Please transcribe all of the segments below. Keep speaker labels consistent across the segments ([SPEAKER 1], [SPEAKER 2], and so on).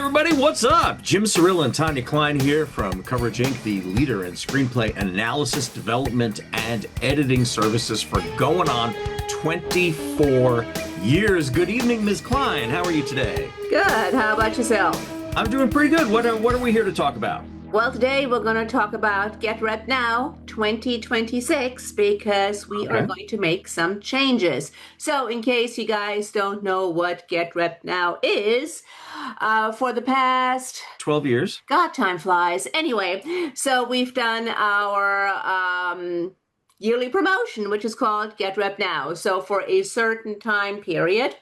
[SPEAKER 1] Everybody, what's up? Jim Cirillo and Tanya Klein here from Coverage Inc., the leader in screenplay analysis, development, and editing services for going on 24 years. Good evening, Ms. Klein. How are you today?
[SPEAKER 2] Good. How about yourself?
[SPEAKER 1] I'm doing pretty good. What are we here to talk about?
[SPEAKER 2] Well, today we're going to talk about Get Rep Now 2026 because we are going to make some changes. So in case you guys don't know what Get Rep Now is, for the past
[SPEAKER 1] 12 years.
[SPEAKER 2] God, time flies. Anyway, so we've done our yearly promotion, which is called Get Rep Now. So for a certain time period,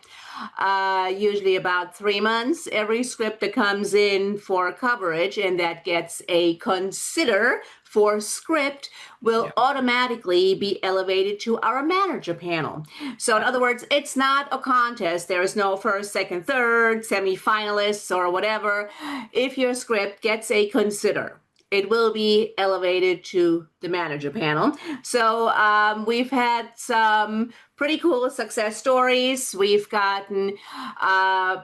[SPEAKER 2] usually about 3 months, every script that comes in for coverage and that gets a consider for script will automatically be elevated to our manager panel. So in other words, it's not a contest. There is no first, second, third, semi-finalists or whatever. If your script gets a consider, it will be elevated to the manager panel. So we've had some pretty cool success stories. We've gotten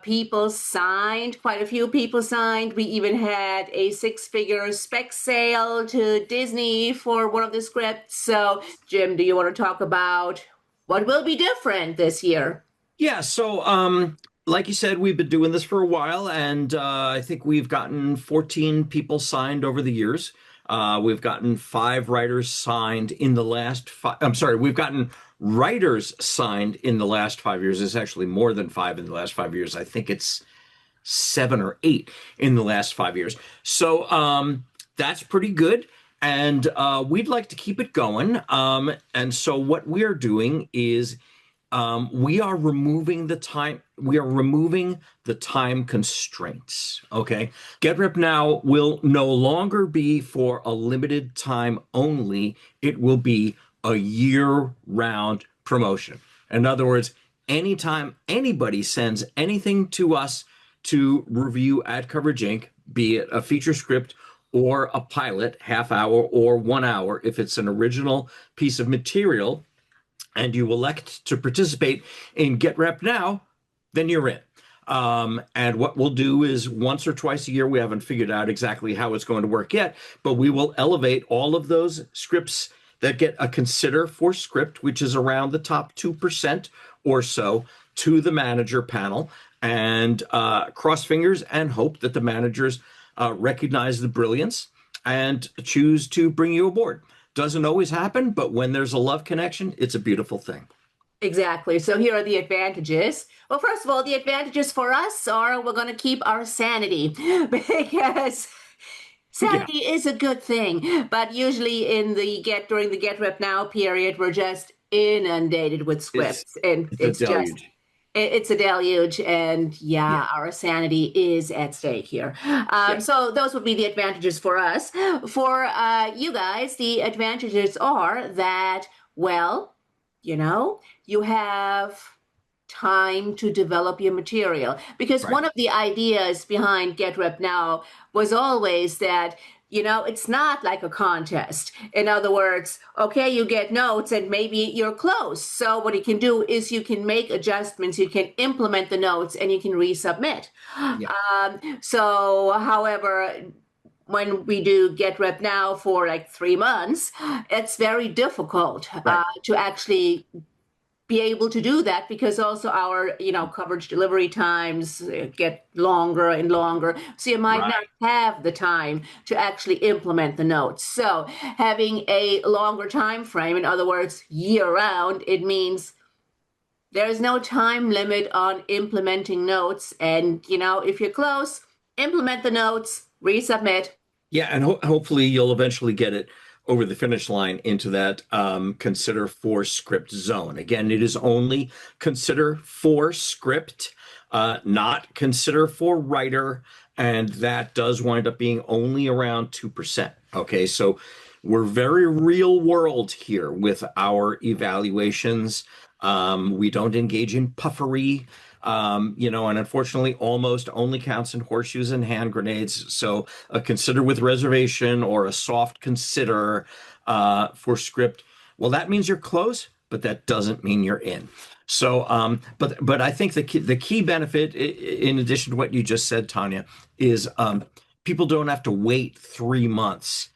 [SPEAKER 2] people signed, quite a few people signed. We even had a 6-figure spec sale to Disney for one of the scripts. So Jim, do you want to talk about what will be different this year?
[SPEAKER 1] Yeah, so like you said, we've been doing this for a while, and I think we've gotten 14 people signed over the years. We've gotten 5 writers signed in the last 5. I'm sorry, we've gotten writers signed in the last 5 years. It's actually more than 5 in the last 5 years. I think it's 7 or 8 in the last 5 years. So that's pretty good. And we'd like to keep it going. And so what we're doing is we are removing the time. We are removing the time constraints. Okay. Get Rep Now will no longer be for a limited time only. It will be a year-round promotion. In other words, anytime anybody sends anything to us to review at Coverage Inc., be it a feature script or a pilot, half hour or 1 hour, if it's an original piece of material, and you elect to participate in Get Rep Now, then you're in. And what we'll do is once or twice a year, we haven't figured out exactly how it's going to work yet, but we will elevate all of those scripts that get a consider for script, which is around the top 2% or so, to the manager panel, and cross fingers and hope that the managers recognize the brilliance and choose to bring you aboard. Doesn't always happen, but when there's a love connection, it's a beautiful thing.
[SPEAKER 2] Exactly. So here are the advantages. Well, first of all, the advantages for us are we're going to keep our sanity because sanity is a good thing. But usually during the Get Rep Now period, we're just inundated with scripts, and it's a deluge, and our sanity is at stake here. So those would be the advantages for us. For you guys, the advantages are that, well, you have time to develop your material. Because one of the ideas behind Get Rep Now was always that it's not like a contest. In other words, okay, you get notes and maybe you're close. So what you can do is you can make adjustments, you can implement the notes, and you can resubmit. However, when we do Get Rep Now for like 3 months, it's very difficult to actually be able to do that because also our, coverage delivery times get longer and longer. So you might not have the time to actually implement the notes. So having a longer time frame, in other words, year round, it means there's no time limit on implementing notes. And, if you're close, implement the notes, resubmit.
[SPEAKER 1] Yeah, and hopefully you'll eventually get it over the finish line into that consider for script zone. Again, it is only consider for script, not consider for writer, and that does wind up being only around 2%. Okay, so we're very real world here with our evaluations. We don't engage in puffery. And unfortunately almost only counts in horseshoes and hand grenades. So a consider with reservation or a soft consider for script, well, that means you're close, but that doesn't mean you're in. But I think the key benefit, in addition to what you just said, Tanya, is people don't have to wait 3 months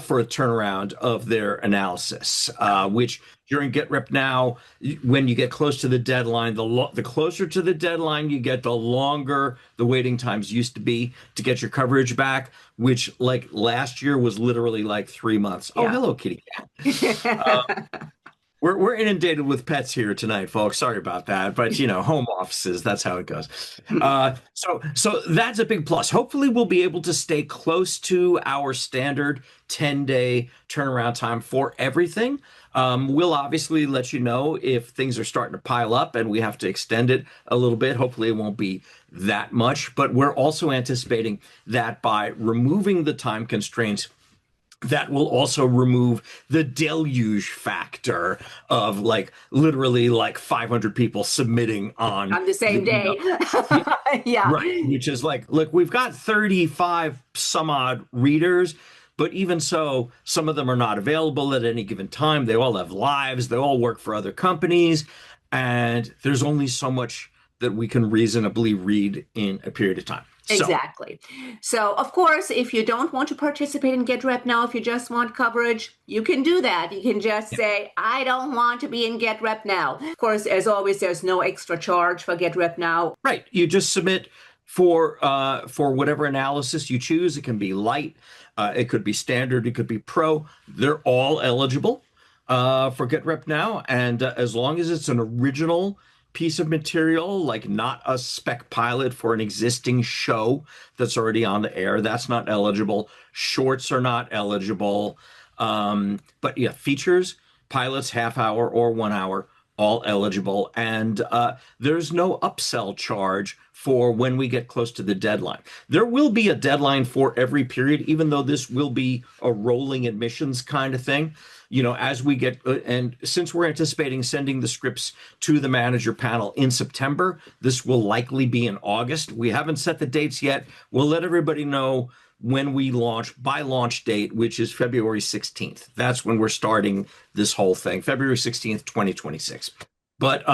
[SPEAKER 1] for a turnaround of their analysis, which during GetRep Now, when you get close to the deadline, the closer to the deadline you get, the longer the waiting times used to be to get your coverage back, which like last year was literally like 3 months. Oh,
[SPEAKER 2] Yeah.
[SPEAKER 1] hello, kitty cat. We're inundated with pets here tonight, folks. Sorry about that, but home offices, that's how it goes. So that's a big plus. Hopefully, we'll be able to stay close to our standard 10-day turnaround time for everything. We'll obviously let you know if things are starting to pile up and we have to extend it a little bit. Hopefully, it won't be that much, but we're also anticipating that by removing the time constraints, that will also remove the deluge factor of like literally like 500 people submitting on
[SPEAKER 2] the same day. Yeah.
[SPEAKER 1] Right, which is like, look, we've got 35 some odd readers, but even so, some of them are not available at any given time. They all have lives, they all work for other companies, and there's only so much that we can reasonably read in a period of time.
[SPEAKER 2] Exactly. So, of course, if you don't want to participate in GetRep Now, if you just want coverage, you can do that. You can just say, I don't want to be in GetRep Now. Of course, as always, there's no extra charge for GetRep Now.
[SPEAKER 1] Right. You just submit for whatever analysis you choose. It can be light, it could be standard, it could be pro. They're all eligible for GetRep Now. And as long as it's an original piece of material, like not a spec pilot for an existing show that's already on the air, that's not eligible. Shorts are not eligible. But yeah, features, pilots, half hour or 1 hour, all eligible. And there's no upsell charge for when we get close to the deadline. There will be a deadline for every period, even though this will be a rolling admissions kind of thing. As we get, and since we're anticipating sending the scripts to the manager panel in September, this will likely be in August. We haven't set the dates yet. We'll let everybody know when we launch, by launch date, which is February 16th. That's when we're starting this whole thing, February 16th, 2026. But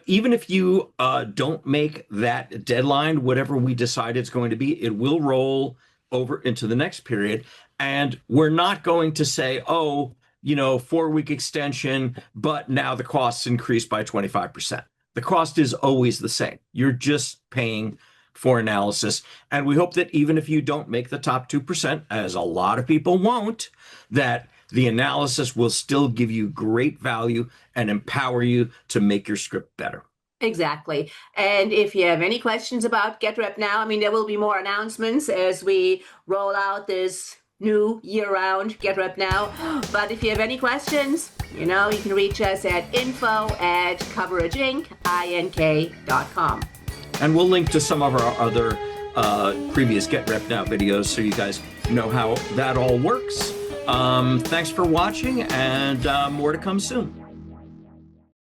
[SPEAKER 1] even if you don't make that deadline, whatever we decide it's going to be, it will roll over into the next period. And we're not going to say, 4-week extension, but now the costs increased by 25%. The cost is always the same. You're just paying for analysis. And we hope that even if you don't make the top 2%, as a lot of people won't, that the analysis will still give you great value and empower you to make your script better.
[SPEAKER 2] Exactly. And if you have any questions about GetRep Now, there will be more announcements as we roll out this new year-round GetRep Now. But if you have any questions, you can reach us at info@coverageinc.com.
[SPEAKER 1] And we'll link to some of our other previous GetRep Now videos so you guys know how that all works. Thanks for watching, and more to come soon.